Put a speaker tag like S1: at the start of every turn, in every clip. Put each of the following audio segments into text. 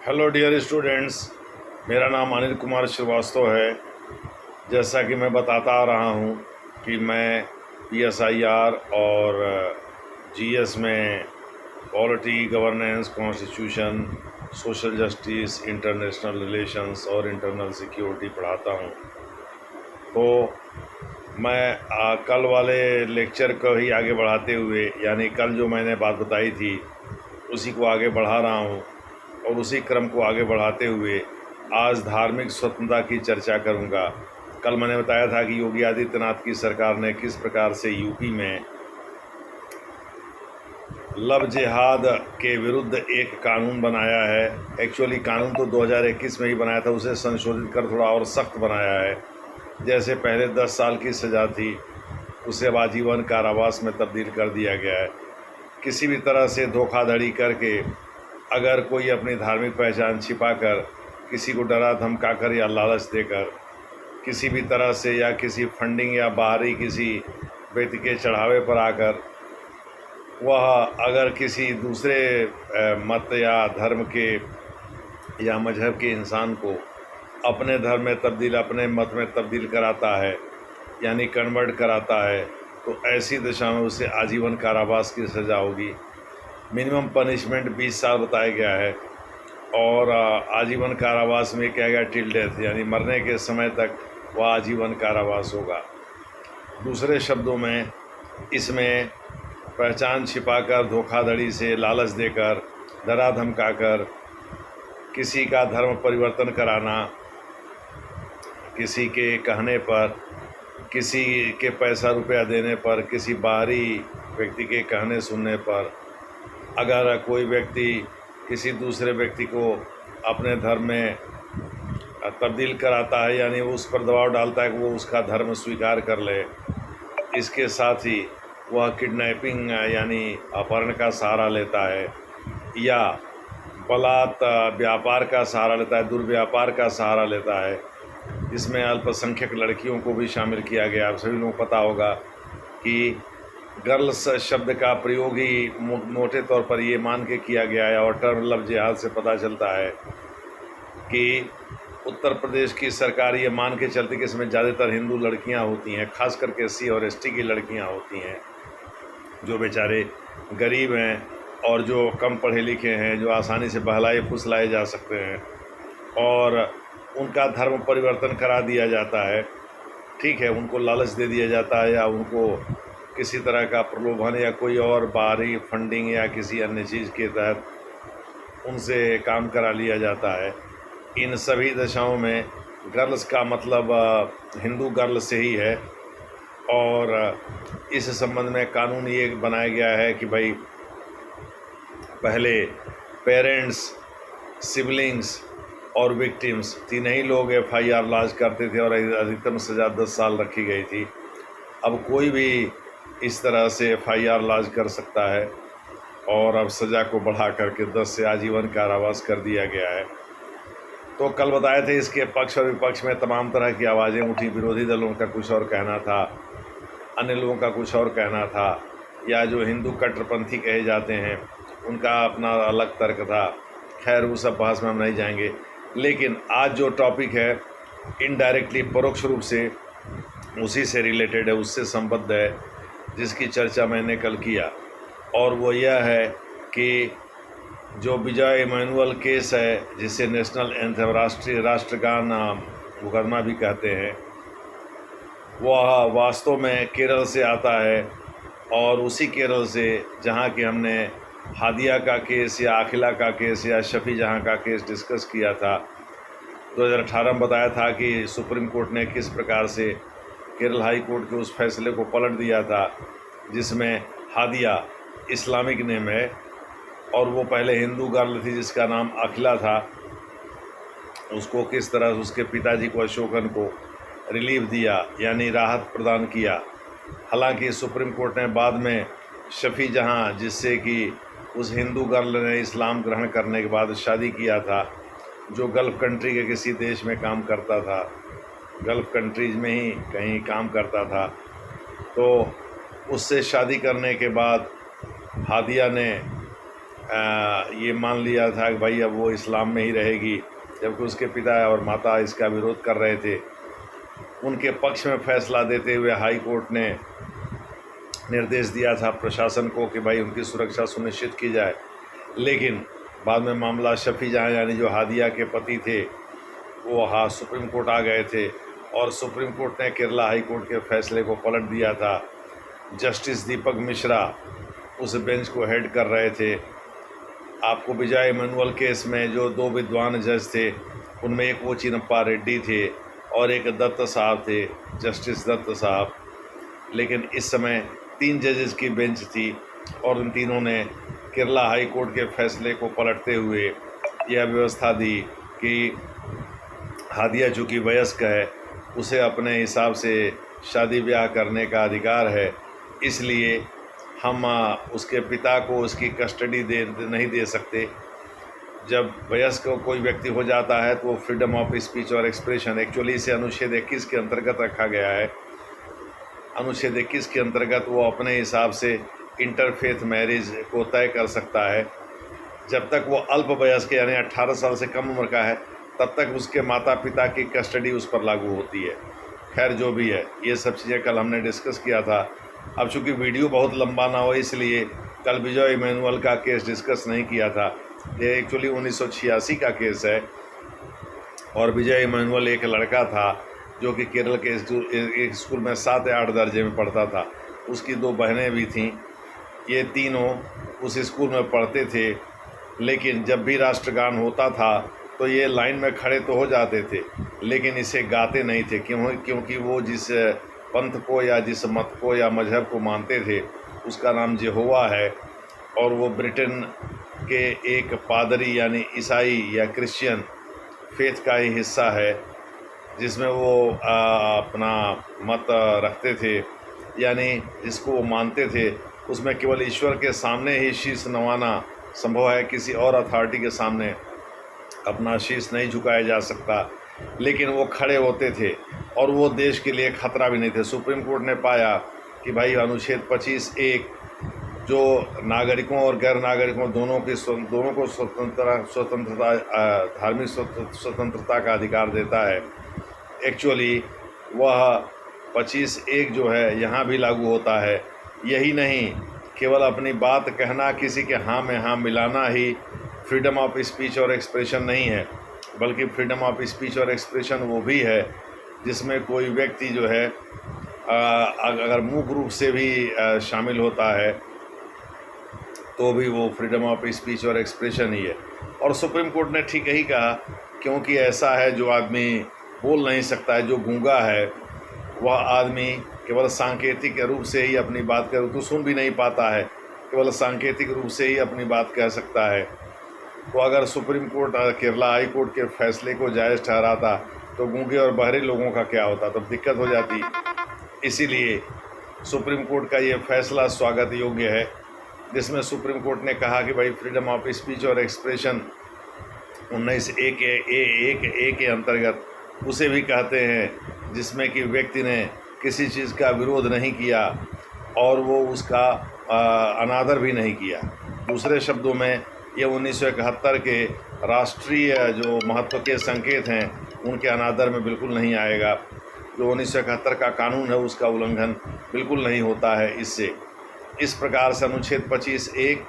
S1: Hello dear students, मेरा नाम अनिल कुमार श्रीवास्तव है। जैसा कि मैं बताता आ रहा हूँ कि मैं PSIR और GS में polity, governance, constitution, social justice, international relations और इंटरनल सिक्योरिटी पढ़ाता हूँ। तो मैं कल वाले लेक्चर को ही आगे बढ़ाते हुए, यानी कल जो मैंने बात बताई थी उसी को आगे बढ़ा रहा हूँ और उसी क्रम को आगे बढ़ाते हुए आज धार्मिक स्वतंत्रता की चर्चा करूंगा। कल मैंने बताया था कि योगी आदित्यनाथ की सरकार ने किस प्रकार से यूपी में लव जिहाद के विरुद्ध एक कानून बनाया है। एक्चुअली कानून तो 2021 में ही बनाया था, उसे संशोधित कर थोड़ा और सख्त बनाया है। जैसे पहले 10 साल की सज़ा थी, उसे अब आजीवन कारावास में तब्दील कर दिया गया है। किसी भी तरह से धोखाधड़ी करके अगर कोई अपनी धार्मिक पहचान छिपाकर किसी को डरा धमकाकर या लालच देकर किसी भी तरह से या किसी फंडिंग या बाहरी किसी व्यक्ति के चढ़ावे पर आकर वह अगर किसी दूसरे मत या धर्म के या मजहब के इंसान को अपने धर्म में तब्दील, अपने मत में तब्दील कराता है, यानी कन्वर्ट कराता है, तो ऐसी दशा में उसे आजीवन कारावास की सज़ा होगी। मिनिमम पनिशमेंट 20 साल बताया गया है और आजीवन कारावास में क्या गया टिल डेथ, यानी मरने के समय तक वह आजीवन कारावास होगा। दूसरे शब्दों में इसमें पहचान छिपाकर, धोखाधड़ी से, लालच देकर, डरा धमकाकर किसी का धर्म परिवर्तन कराना, किसी के कहने पर, किसी के पैसा रुपया देने पर, किसी बाहरी व्यक्ति के कहने सुनने पर अगर कोई व्यक्ति किसी दूसरे व्यक्ति को अपने धर्म में तब्दील कराता है, यानी वो उस पर दबाव डालता है कि वो उसका धर्म स्वीकार कर ले, इसके साथ ही वह किडनैपिंग यानी अपहरण का सहारा लेता है या बलात् व्यापार का सहारा लेता है, दुर्व्यापार का सहारा लेता है। इसमें अल्पसंख्यक लड़कियों को भी शामिल किया गया। आप सभी लोगों को पता होगा कि गर्ल्स शब्द का प्रयोग ही मोटे तौर पर ये मान के किया गया है और टर्म लव जिहाद से पता चलता है कि उत्तर प्रदेश की सरकार ये मान के चलती कि इसमें ज़्यादातर हिंदू लड़कियां होती हैं, खास करके SC और ST की लड़कियां होती हैं जो बेचारे गरीब हैं और जो कम पढ़े लिखे हैं, जो आसानी से बहलाए फुसलाए जा सकते हैं और उनका धर्म परिवर्तन करा दिया जाता है। ठीक है, उनको लालच दे दिया जाता है या उनको किसी तरह का प्रलोभन या कोई और बाहरी फंडिंग या किसी अन्य चीज़ के तहत उनसे काम करा लिया जाता है। इन सभी दशाओं में गर्ल्स का मतलब हिंदू गर्ल से ही है और इस संबंध में कानून ये बनाया गया है कि भाई पहले पेरेंट्स, सिबलिंग्स और विक्टिम्स तीन ही लोग FIR लॉन्च करते थे और अधिकतम सज़ा 10 साल रखी गई थी। अब कोई भी इस तरह से FIR लॉन्च कर सकता है और अब सज़ा को बढ़ा करके 10 से आजीवन कारावास कर दिया गया है। तो कल बताए थे इसके पक्ष और विपक्ष में तमाम तरह की आवाज़ें उठी। विरोधी दलों का कुछ और कहना था, अन्य लोगों का कुछ और कहना था, या जो हिंदू कट्टरपंथी कहे जाते हैं उनका अपना अलग तर्क था। खैर वो सब बहस में हम नहीं जाएंगे, लेकिन आज जो टॉपिक है इनडायरेक्टली, परोक्ष रूप से उसी से रिलेटेड है, उससे संबद्ध है, जिसकी चर्चा मैंने कल किया, और वो यह है कि जो विजय इमैनुअल केस है, जिसे नेशनल एंथम, राष्ट्रीय राष्ट्रगान मुकदमा भी कहते हैं, वह वास्तव में केरल से आता है और उसी केरल से जहां कि हमने हादिया का केस या अखिला का केस या शफी जहां का केस डिस्कस किया था। 2018 में बताया था कि सुप्रीम कोर्ट ने किस प्रकार से केरल हाई कोर्ट के उस फैसले को पलट दिया था जिसमें हादिया इस्लामिक नेम है और वो पहले हिंदू गर्ल थी जिसका नाम अखिला था। उसको किस तरह उसके पिताजी को, अशोकन को रिलीफ दिया, यानी राहत प्रदान किया। हालांकि सुप्रीम कोर्ट ने बाद में शफी जहां, जिससे कि उस हिंदू गर्ल ने इस्लाम ग्रहण करने के बाद शादी किया था, जो गल्फ़ कंट्री के किसी देश में काम करता था, गल्फ़ कंट्रीज़ में ही कहीं काम करता था, तो उससे शादी करने के बाद हादिया ने ये मान लिया था कि भाई अब वो इस्लाम में ही रहेगी, जबकि उसके पिता और माता इसका विरोध कर रहे थे। उनके पक्ष में फैसला देते हुए हाई कोर्ट ने निर्देश दिया था प्रशासन को कि भाई उनकी सुरक्षा सुनिश्चित की जाए, लेकिन बाद में मामला शफी जहाँ यानी जो हादिया के पति थे वो सुप्रीम कोर्ट आ गए थे और सुप्रीम कोर्ट ने केरला हाई कोर्ट के फैसले को पलट दिया था। जस्टिस दीपक मिश्रा उस बेंच को हेड कर रहे थे। आपको विजय इमैनुअल केस में जो 2 विद्वान जज थे उनमें एक वो चिन्नप्पा रेड्डी थे और एक दत्त साहब थे, जस्टिस दत्त साहब। लेकिन इस समय 3 जजेस की बेंच थी और उन तीनों ने केरला हाई कोर्ट के फैसले को पलटते हुए यह व्यवस्था दी कि हादिया चूँकि वयस्क है, उसे अपने हिसाब से शादी ब्याह करने का अधिकार है, इसलिए हम उसके पिता को उसकी कस्टडी नहीं दे सकते। जब वयस्क कोई व्यक्ति हो जाता है तो वो फ्रीडम ऑफ स्पीच और एक्सप्रेशन, एक्चुअली इसे अनुच्छेद 21 के अंतर्गत रखा गया है। अनुच्छेद 21 के अंतर्गत वो अपने हिसाब से इंटरफेथ मैरिज को तय कर सकता है। जब तक वो अल्पवयस्क यानी 18 साल से कम उम्र का है तब तक उसके माता पिता की कस्टडी उस पर लागू होती है। खैर जो भी है, ये सब चीज़ें कल हमने डिस्कस किया था। अब चूँकि वीडियो बहुत लंबा ना हो इसलिए कल विजय इमैनुअल का केस डिस्कस नहीं किया था। ये एक्चुअली 1986 का केस है और विजय इमैनुअल एक लड़का था जो कि केरल के एक स्कूल में 7 या 8 दर्जे में पढ़ता था। उसकी 2 बहनें भी थीं। ये तीनों उस स्कूल में पढ़ते थे, लेकिन जब भी राष्ट्रगान होता था तो ये लाइन में खड़े तो हो जाते थे लेकिन इसे गाते नहीं थे, क्योंकि वो जिस पंथ को या जिस मत को या मजहब को मानते थे उसका नाम यहोवा है और वो ब्रिटेन के एक पादरी यानी ईसाई या क्रिश्चियन फेथ का ही हिस्सा है, जिसमें वो अपना मत रखते थे, यानी जिसको वो मानते थे उसमें केवल ईश्वर के सामने ही शीश नवाना संभव है, किसी और अथॉरिटी के सामने अपना शीश नहीं झुकाया जा सकता। लेकिन वो खड़े होते थे और वो देश के लिए खतरा भी नहीं थे। सुप्रीम कोर्ट ने पाया कि भाई अनुच्छेद 25(1) जो नागरिकों और गैर नागरिकों दोनों को स्वतंत्रता धार्मिक स्वतंत्रता का अधिकार देता है, एक्चुअली वह 25(1) जो है यहाँ भी लागू होता है। यही नहीं, केवल अपनी बात कहना, किसी के हाँ में हाँ मिलाना ही फ्रीडम ऑफ स्पीच और एक्सप्रेशन नहीं है, बल्कि फ्रीडम ऑफ स्पीच और एक्सप्रेशन वो भी है जिसमें कोई व्यक्ति जो है अगर मूक रूप से भी शामिल होता है तो भी वो फ्रीडम ऑफ स्पीच और एक्सप्रेशन ही है। और सुप्रीम कोर्ट ने ठीक ही कहा, क्योंकि ऐसा है जो आदमी बोल नहीं सकता है, जो गूंगा है, वह आदमी केवल सांकेतिक रूप से ही अपनी बात कर, तो सुन भी नहीं पाता है, केवल सांकेतिक रूप से ही अपनी बात कह सकता है। तो अगर supreme court Kerala high court के फैसले को जायज़ ठहराता तो गूंगे और बहरे लोगों का क्या होता, तब दिक्कत हो जाती। इसीलिए सुप्रीम कोर्ट का ये फैसला स्वागत योग्य है, जिसमें सुप्रीम कोर्ट ने कहा कि भाई फ्रीडम ऑफ स्पीच और एक्सप्रेशन 19(1)(a) के अंतर्गत उसे भी कहते हैं जिसमें कि व्यक्ति ने किसी चीज़ का विरोध नहीं किया और वो उसका अनादर भी नहीं किया। दूसरे शब्दों में ये 1971 के राष्ट्रीय जो महत्व के संकेत हैं उनके अनादर में बिल्कुल नहीं आएगा। जो 1971 का कानून है उसका उल्लंघन बिल्कुल नहीं होता है इससे। इस प्रकार से अनुच्छेद 25(1)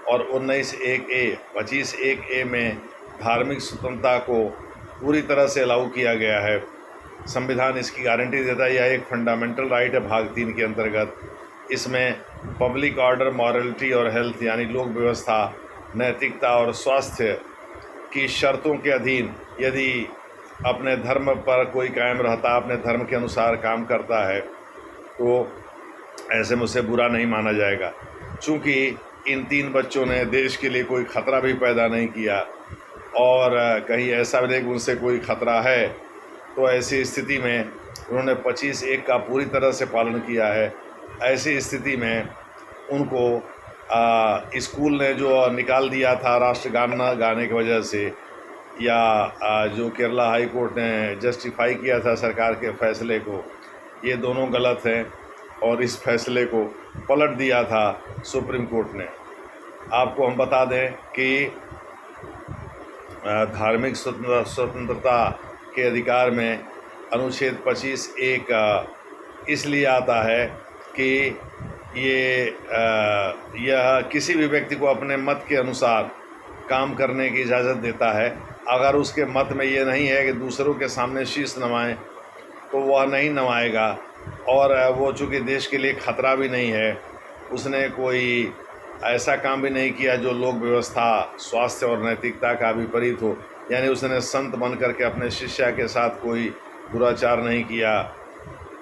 S1: और 19(1)(a) 25(1)(a) में धार्मिक स्वतंत्रता को पूरी तरह से अलाउ किया गया है। संविधान इसकी गारंटी देता है, यह एक फंडामेंटल राइट है भाग 3 के अंतर्गत। इसमें पब्लिक ऑर्डर, मॉरलिटी और हेल्थ यानी लोक व्यवस्था, नैतिकता और स्वास्थ्य की शर्तों के अधीन यदि अपने धर्म पर कोई कायम रहता, अपने धर्म के अनुसार काम करता है, तो ऐसे में उसे बुरा नहीं माना जाएगा। चूँकि इन 3 बच्चों ने देश के लिए कोई ख़तरा भी पैदा नहीं किया और कहीं ऐसा भी नहीं कि उनसे कोई ख़तरा है, तो ऐसी स्थिति में उन्होंने 25(1) का पूरी तरह से पालन किया है। ऐसी स्थिति में उनको स्कूल ने जो निकाल दिया था राष्ट्रगान न गाने की वजह से, या जो केरला हाई कोर्ट ने जस्टिफाई किया था सरकार के फैसले को, ये दोनों गलत हैं और इस फैसले को पलट दिया था सुप्रीम कोर्ट ने। आपको हम बता दें कि धार्मिक स्वतंत्रता के अधिकार में अनुच्छेद 25(1) इसलिए आता है कि यह किसी भी व्यक्ति को अपने मत के अनुसार काम करने की इजाज़त देता है। अगर उसके मत में ये नहीं है कि दूसरों के सामने शीश नवाएं, तो वह नहीं नवाएगा। और वो चूँकि देश के लिए खतरा भी नहीं है, उसने कोई ऐसा काम भी नहीं किया जो लोक व्यवस्था, स्वास्थ्य और नैतिकता का विपरीत हो। यानी उसने संत बन करके अपने शिष्या के साथ कोई दुराचार नहीं किया,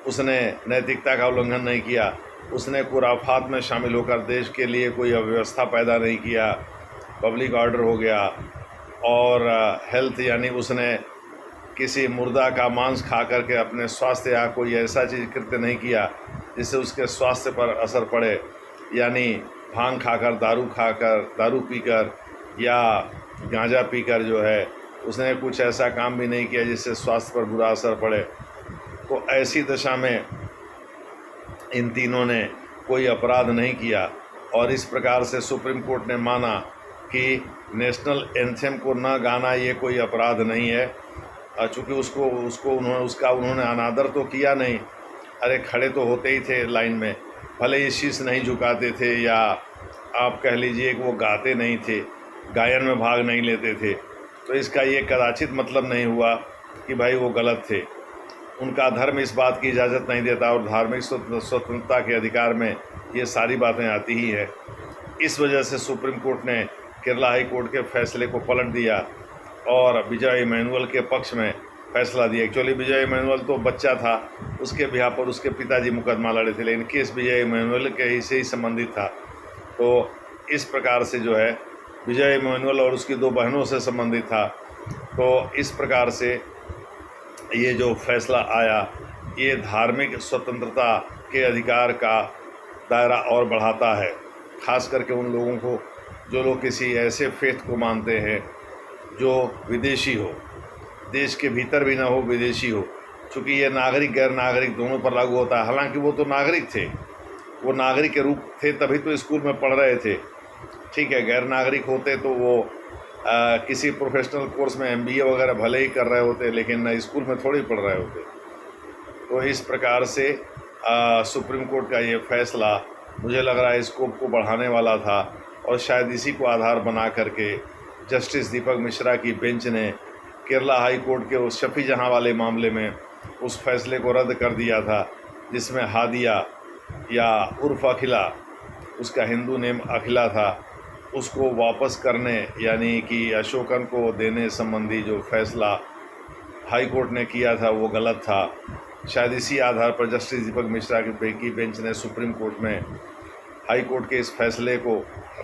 S1: उसने नैतिकता का उल्लंघन नहीं किया, उसने खुराफात में शामिल होकर देश के लिए कोई अव्यवस्था पैदा नहीं किया, पब्लिक ऑर्डर हो गया। और हेल्थ यानी उसने किसी मुर्दा का मांस खा करके अपने स्वास्थ्य या कोई ऐसा चीज़ कृत्य नहीं किया जिससे उसके स्वास्थ्य पर असर पड़े, यानी भांग खाकर, दारू पीकर या गांजा पीकर जो है उसने कुछ ऐसा काम भी नहीं किया जिससे स्वास्थ्य पर बुरा असर पड़े। तो ऐसी दशा में इन तीनों ने कोई अपराध नहीं किया। और इस प्रकार से सुप्रीम कोर्ट ने माना कि नेशनल एंथेम को न गाना ये कोई अपराध नहीं है। चूँकि उन्होंने अनादर तो किया नहीं, अरे खड़े तो होते ही थे लाइन में, भले ही शीश नहीं झुकाते थे या आप कह लीजिए कि वो गाते नहीं थे, गायन में भाग नहीं लेते थे, तो इसका ये कदाचित मतलब नहीं हुआ कि भाई वो गलत थे। उनका धर्म इस बात की इजाज़त नहीं देता और धार्मिक स्वतंत्रता के अधिकार में ये सारी बातें आती ही है। इस वजह से सुप्रीम कोर्ट ने केरला हाई कोर्ट के फैसले को पलट दिया और विजय इमैनुअल के पक्ष में फैसला दिया। एक्चुअली विजय इमैनुअल तो बच्चा था, उसके बिहार पर उसके पिताजी मुकदमा लड़े थे, लेकिन केस विजय इमैनुअल के ही से ही संबंधित था। तो इस प्रकार से जो है विजय इमैनुअल और उसकी 2 बहनों से संबंधित था। तो इस प्रकार से ये जो फैसला आया, ये धार्मिक स्वतंत्रता के अधिकार का दायरा और बढ़ाता है, ख़ास करके उन लोगों को जो लोग किसी ऐसे फेथ को मानते हैं जो विदेशी हो, देश के भीतर भी ना हो, विदेशी हो। चूँकि ये नागरिक गैर नागरिक दोनों पर लागू होता है। हालांकि वो तो नागरिक थे, वो नागरिक के रूप थे तभी तो स्कूल में पढ़ रहे थे, ठीक है। गैर नागरिक होते तो वो किसी प्रोफेशनल कोर्स में MBA वगैरह भले ही कर रहे होते, लेकिन स्कूल में थोड़ी पढ़ रहे होते। तो इस प्रकार से सुप्रीम कोर्ट का ये फैसला मुझे लग रहा है स्कोप को बढ़ाने वाला था और शायद इसी को आधार बना करके जस्टिस दीपक मिश्रा की बेंच ने केरला हाई कोर्ट के उस शफी जहां वाले मामले में उस फैसले को रद्द कर दिया था जिसमें हादिया या उर्फ अखिला, उसका हिंदू नेम अखिला था, उसको वापस करने यानी कि अशोकन को देने संबंधी जो फैसला हाई कोर्ट ने किया था वो गलत था। शायद इसी आधार पर जस्टिस दीपक मिश्रा की बेंच ने सुप्रीम कोर्ट में हाई कोर्ट के इस फैसले को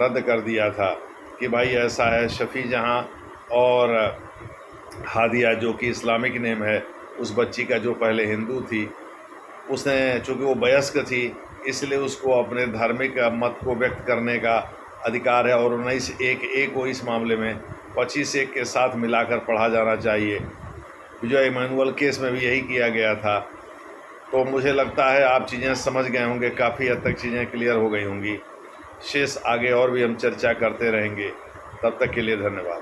S1: रद्द कर दिया था कि भाई ऐसा है, शफी जहां और हादिया जो कि इस्लामिक नेम है, उस बच्ची का जो पहले हिंदू थी, उसने चूँकि वो वयस्क थी इसलिए उसको अपने धार्मिक मत को व्यक्त करने का अधिकार है और 19(1)(a) को इस मामले में 25(1) के साथ मिलाकर पढ़ा जाना चाहिए। विजय इमैनुअल केस में भी यही किया गया था। तो मुझे लगता है आप चीज़ें समझ गए होंगे, काफ़ी हद तक चीज़ें क्लियर हो गई होंगी। शेष आगे और भी हम चर्चा करते रहेंगे। तब तक के लिए धन्यवाद।